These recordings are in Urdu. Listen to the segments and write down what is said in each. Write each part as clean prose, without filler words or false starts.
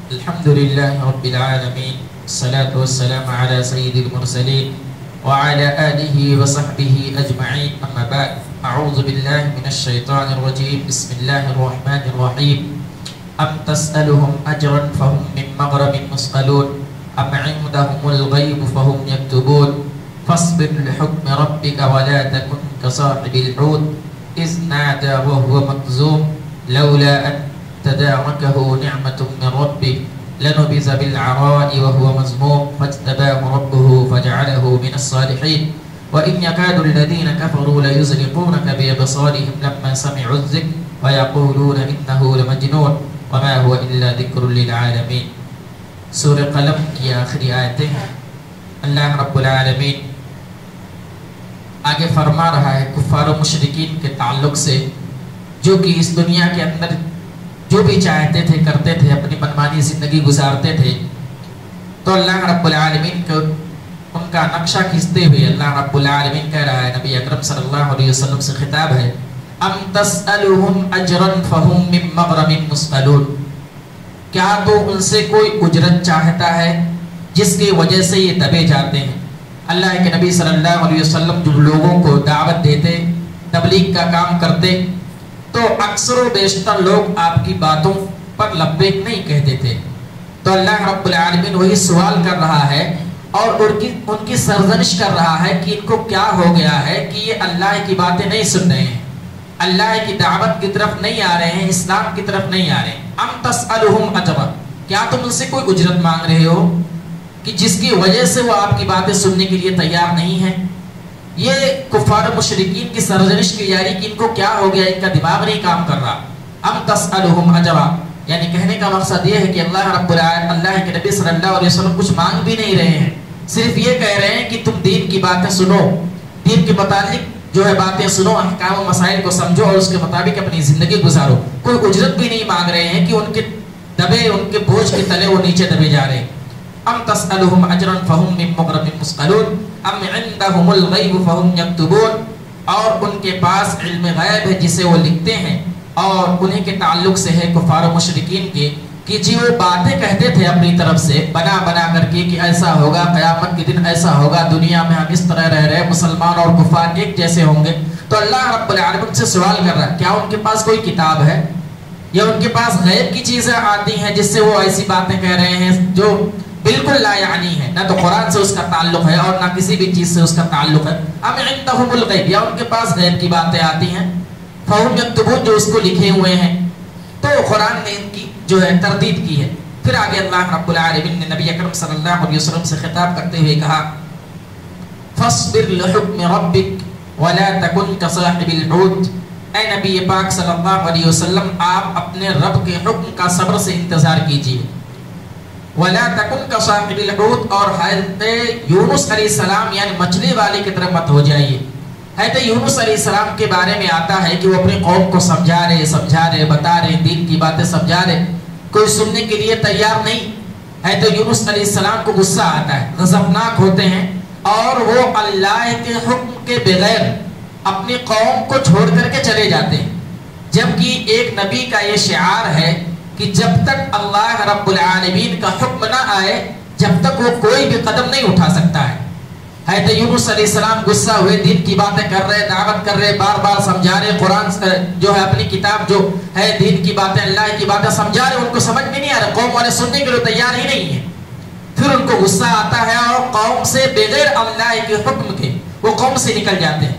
الحمد لله رب العالمين، الصلاة والسلام على سيد المرسلين وعلى آله وصحبه أجمعين، أما بعد. أعوذ بالله من الشيطان الرجيم، بسم الله الرحمن الرحيم. أم تسألهم أجرا فهم من مغرم مثقلون أم عندهم الغيب فهم يكتبون فاصبر لحكم ربك ولا تكن كصاحب الحوت إذ نادى وهو مكظوم لولا أن تداركه نعمة من ربه لنبذ بالعراء وهو مذموم فاجتباه ربه فجعله من الصالحين وإن يكاد الذين كفروا ليزلقونك بأبصارهم لما سمعوا الذكر ويقولون إنه لمجنون وما هو إلا ذكر للعالمين. سورہ قلم کی آخری آیتیں. اللہ رب العالمین آگے فرما رہا ہے کفار و مشرکین کے تعلق سے، جو کہ اس دنیا کے اندر جو بھی چاہتے تھے کرتے تھے، اپنی منمانی زندگی گزارتے تھے. تو اللہ رب العالمین کو ان کا نقشہ کھینچتے ہوئے اللہ رب العالمین کہہ رہا ہے، نبی اکرم صلی اللہ علیہ وسلم سے خطاب ہے، ام تسألهم اجرا فهم من مغرم مثقلون، کیا تو ان سے کوئی اجرت چاہتا ہے جس کی وجہ سے یہ دبے جاتے ہیں. اللہ کے نبی صلی اللہ علیہ وسلم جو لوگوں کو دعوت دیتے، تبلیغ کا کام کرتے، تو اکثر و بیشتر لوگ آپ کی باتوں پر لبیک نہیں کہتے تھے. تو اللہ رب العالمین وہی سوال کر رہا ہے اور ان کی سرزنش کر رہا ہے کہ ان کو کیا ہو گیا ہے کہ یہ اللہ کی باتیں نہیں سن رہے ہیں، اللہ کی دعوت کی طرف نہیں آ رہے ہیں، اسلام کی طرف نہیں آ رہے ہیں. ام تسألهم اجرا، کیا تم ان سے کوئی اجرت مانگ رہے ہو کہ جس کی وجہ سے وہ آپ کی باتیں سننے کے لیے تیار نہیں ہیں. یہ کفار مشرکین کی سرزنش کی جاری کہ ان کو کیا ہو گیا، ان کا دماغ نہیں کام کر رہا. ام تسألهم اجرا، یعنی کہنے کا مقصد یہ ہے کہ اللہ رب العالمین اللہ کے نبی صلی اللہ علیہ وسلم کچھ مانگ بھی نہیں رہے ہیں، صرف یہ کہہ رہے ہیں کہ تم دین کی باتیں سنو، دین کے متعلق جو ہے باتیں سنو، احکام و مسائل کو سمجھو اور اس کے مطابق اپنی زندگی گزارو. کوئی اجرت بھی نہیں مانگ رہے ہیں کہ ان کے دبے، ان کے بوجھ کے تلے وہ نیچے دبے جا رہے ہیں. ام تسألهم اجرا فهم من مغرم مثقلون ام عندهم الغیب فهم یکتبون، اور ان کے پاس علم غیب ہے جسے وہ لکھتے ہیں. اور انہیں کے تعلق سے ہے کفار و مشرکین کے کہ جی وہ باتیں کہتے تھے اپنی طرف سے بنا بنا کر کے کہ ایسا ہوگا، قیامت کے دن ایسا ہوگا، دنیا میں ہم اس طرح رہ رہے، مسلمان اور کفار ایک جیسے ہوں گے. تو اللہ رب العالمین سے سوال کر رہا ہے کیا ان کے پاس کوئی کتاب ہے یا ان کے پاس غیب کی چیزیں آتی ہیں جس سے وہ ایسی باتیں کہہ رہے ہیں جو بالکل لا یعنی ہے، نہ تو قرآن سے اس کا تعلق ہے اور نہ کسی بھی چیز سے اس کا تعلق ہے. ام عندهم الغیب، یا ان کے پاس غیب کی باتیں آتی ہیں، فهم یکتبون، جو اس کو لکھے ہوئے ہیں. تو قرآن نے ان کی جو ہے تردید کی ہے. پھر آگے اللہ رب العالمین نے نبی اکرم صلی اللہ علیہ وسلم سے خطاب کرتے ہوئے کہا فاصبر لحکم ربک ولا تکن کصاحب الحوت، اے نبی پاک صلی اللہ علیہ وسلم آپ اپنے رب کے حکم کا صبر سے انتظار کیجیے. ولا تکن کصاحب الحوت، اور حضرت یونس علیہ السلام یعنی مچھلی والے کی طرح مت ہو جائیے. حضرت یونس علیہ السلام کے بارے میں آتا ہے کہ وہ اپنی قوم کو سمجھا رہے بتا رہے، دین کی باتیں سمجھا رہے، کوئی سننے کے لیے تیار نہیں. حضرت یونس علیہ السلام کو غصہ آتا ہے، غضبناک ہوتے ہیں اور وہ اللہ کے حکم کے بغیر اپنی قوم کو چھوڑ کر کے چلے جاتے ہیں. جبکہ ایک نبی کا یہ شعار ہے کہ جب تک اللہ رب العالمین کا حکم نہ آئے جب تک وہ کوئی بھی قدم نہیں اٹھا سکتا ہے. حضرت یونس علیہ السلام غصہ ہوئے، دین کی باتیں کر رہے، دعوت کر رہے، بار بار سمجھا رہے، قرآن جو ہے اپنی کتاب جو ہے دین کی باتیں اللہ کی باتیں سمجھا رہے، ان کو سمجھ میں نہیں آ رہا، قوم والے سننے کے لیے تیار ہی نہیں ہے. پھر ان کو غصہ آتا ہے اور قوم سے بغیر اللہ کے حکم کے وہ قوم سے نکل جاتے ہیں.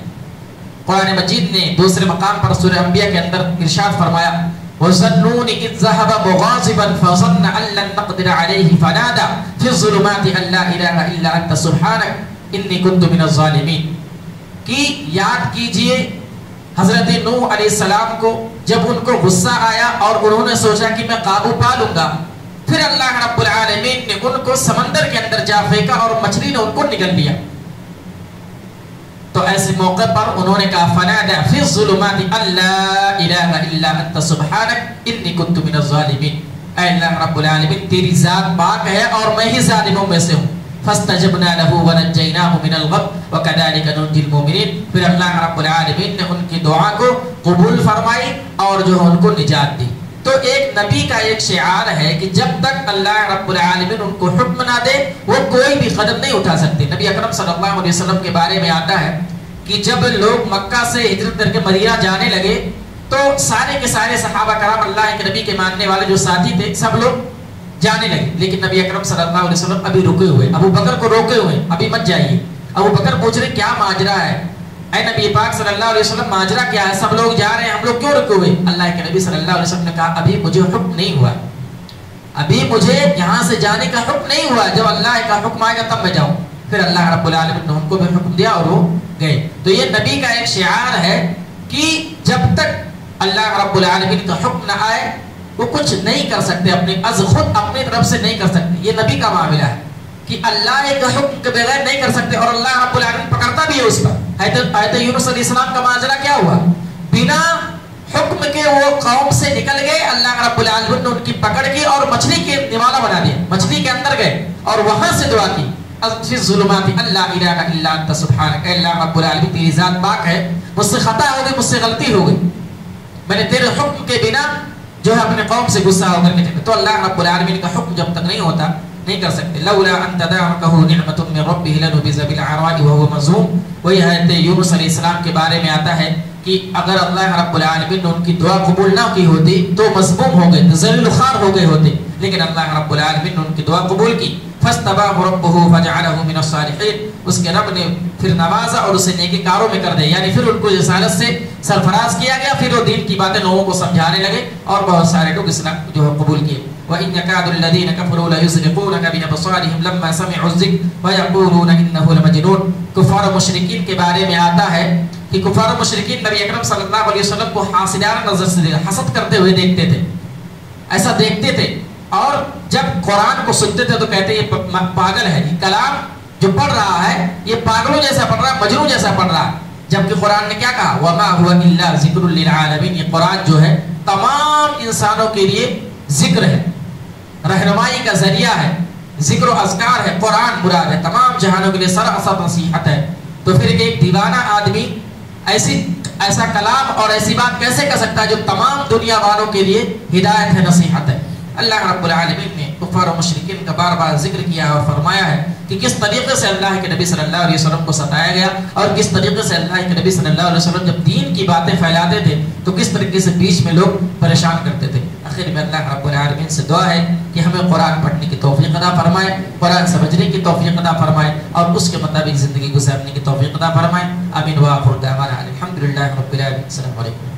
قرآن مجید نے دوسرے مقام پر سورہ انبیاء کے اندر ارشاد فرمایا وَظَنُّونِ إِذْ ذَهَبَ مُغَاضِبًا فَظَنَّ أَن لَّن نَّقْدِرَ عَلَيْهِ فَنَادَىٰ فِي الظُّلُمَاتِ أَن لَّا إِلَٰهَ إِلَّا أَنتَ سُبْحَانَكَ انی کنت من الظالمین. کی یاد کیجئے حضرت نوح علیہ السلام کو جب ان کو غصہ آیا اور انہوں نے سوچا کہ میں قابو پا لوں گا، پھر اللہ رب العالمین نے ان کو سمندر کے اندر جا پھینکا اور مچھلی نے ان کو نگل لیا. تو ایسے موقع پر انہوں نے کہا فنادى فی الظلمات ان لا الہ الا انت سبحانک انی کنت من الظالمین، اے اللہ رب العالمین تیری ذات پاک ہے اور میں ہی ظالموں میں سے ہوں. فاستجبنا له ونجيناه من الغم وكذلك ننجي المؤمنين. پھر اللہ رب العالمین نے ان کی دعا کو قبول فرمائی اور جو ان کو نجات دی. تو ایک نبی کا ایک شعار ہے کہ جب تک اللہ رب العالمین ان کو حکم نہ دے وہ کوئی بھی قدم نہیں اٹھا سکتے. نبی اکرم صلی اللہ علیہ وسلم کے بارے میں آتا ہے کہ جب لوگ مکہ سے ہجرت کر کے مدینہ جانے لگے تو سارے کے سارے صحابہ کرام اللہ کے نبی کے ماننے والے جو ساتھی تھے سب لوگ جانے لگے, لیکن نبی اکرم صلی اللہ علیہ وسلم ابھی رکے ہوئے, ابو بکر کو روکے ہوئے, ابھی مت جائیے. ابو بکر پوچھ رہے کیا ماجرا ہے, اے نبی پاک صلی اللہ علیہ وسلم ماجرا کیا ہے, سب لوگ جا رہے ہیں ہم لوگ کیوں رکے ہوئے؟ اللہ کے نبی صلی اللہ علیہ وسلم نے کہا ابھی مجھے حکم نہیں ہوا, ابھی مجھے یہاں سے جانے کا حکم نہیں ہوا, جب اللہ کا حکم آئے گا تب میں جاؤں. پھر اللہ رب العالمین نے ان کو بھی حکم دیا اور وہ گئے. تو یہ نبی کا ایک شعار ہے کہ جب تک اللہ رب العالمین کا حکم نہ آئے وہ کچھ نہیں کر سکتے, اپنے از خود اپنی طرف سے نہیں کر سکتے. یہ نبی کا معاملہ ہے کہ اللہ کا حکم کے بغیر نہیں کر سکتے, اور اللہ رب العالمین پکڑتا بھی ہے اس پر. حضرت یونس علیہ السلام کا ماجرا کیا ہوا, بنا حکم کے وہ قوم سے نکل گئے, اللہ رب العالمین نے ان کی پکڑ کی اور مچھلی کے نوالا بنا دیا, مچھلی کے اندر گئے اور وہاں سے دعا کی فی الظلمات اللہ الہ الا انت سبحانک, اللہ رب العالمین تیری ذات پاک ہے, مجھ سے خطا ہو گئی, مجھ سے غلطی ہو گئی, میں نے تیرے حکم کے بنا جو ہے اپنے قوم سے غصہ ہو کر کے چلے. تو اللہ رب العالمین کا حکم جب تک نہیں ہوتا نہیں کر سکتے. لولا ان تدارکہ نعمت من ربہ لنبذ بالعراء وهو مذموم. وہی حضرت یونس علیہ السلام کے بارے میں آتا ہے کہ اگر اللہ رب العالمین نے ان کی دعا قبول نہ کی ہوتی تو مذموم ہو گئے, ذلیل خوار ہو گئے ہوتے, لیکن اللہ رب العالمین نے ان کی دعا قبول کی. فاستباه ربه فجعله من الصالحین, اس کے رب نے پھر نوازا اور اسے نیکی کاروں میں کر دے, یعنی پھر ان کو رسالت سے سرفراز کیا گیا, پھر وہ دین کی باتیں لوگوں کو سمجھانے لگے اور بہت سارے لوگ اسلام جو ہے قبول کیے. وَإِنْ يَكَادُ الَّذِينَ كَفَرُوا لَيُزْلِقُونَكَ بِأَبْصَارِهِمْ لَمَّا سَمِعُوا الذِّكْرَ وَيَقُولُونَ إِنَّهُ لَمَجْنُونٌ. کفار و مشرکین کے بارے میں آتا ہے کہ کفار و مشرکین نبی اکرم صلی اللہ علیہ وسلم کو حاسدانہ نظر سے حسد کرتے ہوئے دیکھتے تھے, ایسا دیکھتے تھے, اور جب قرآن کو سنتے تھے تو کہتے یہ پاگل ہے, یہ کلام جو پڑھ رہا ہے یہ پاگلوں جیسا پڑھ رہا ہے, مجنون جیسا پڑھ رہا ہے. جبکہ قرآن نے کیا کہا, وَمَا هُوَ إِلَّا ذِكْرٌ لِلْعَالَمِينَ, یہ قرآن جو ہے تمام انسانوں کے لیے ذکر ہے, رہنمائی کا ذریعہ ہے, ذکر و اذکار ہے, قرآن مراد ہے, تمام جہانوں کے لیے سراسر نصیحت ہے. تو پھر ایک دیوانہ آدمی ایسا کلام اور ایسی بات کیسے کر سکتا ہے جو تمام دنیا والوں کے لیے ہدایت ہے, نصیحت ہے. اللہ رب العالمین نے کفار و مشرکین کا بار بار ذکر کیا اور فرمایا ہے کہ کس طریقے سے اللہ کے نبی صلی اللہ علیہ وسلم کو ستایا گیا, اور کس طریقے سے اللہ کے نبی صلی اللہ علیہ وسلم جب دین کی باتیں پھیلاتے تھے تو کس طریقے سے بیچ میں لوگ پریشان کرتے تھے. آخر میں اللہ رب العالمین سے دعا ہے کہ ہمیں قرآن پڑھنے کی توفیق عطا فرمائے, قرآن سمجھنے کی توفیق عطا فرمائے, اور اس کے مطابق زندگی گزارنے کی توفیق عطا فرمائے. آمین. وآخر دعوانا الحمدللہ رب العالمین. السلام علیکم.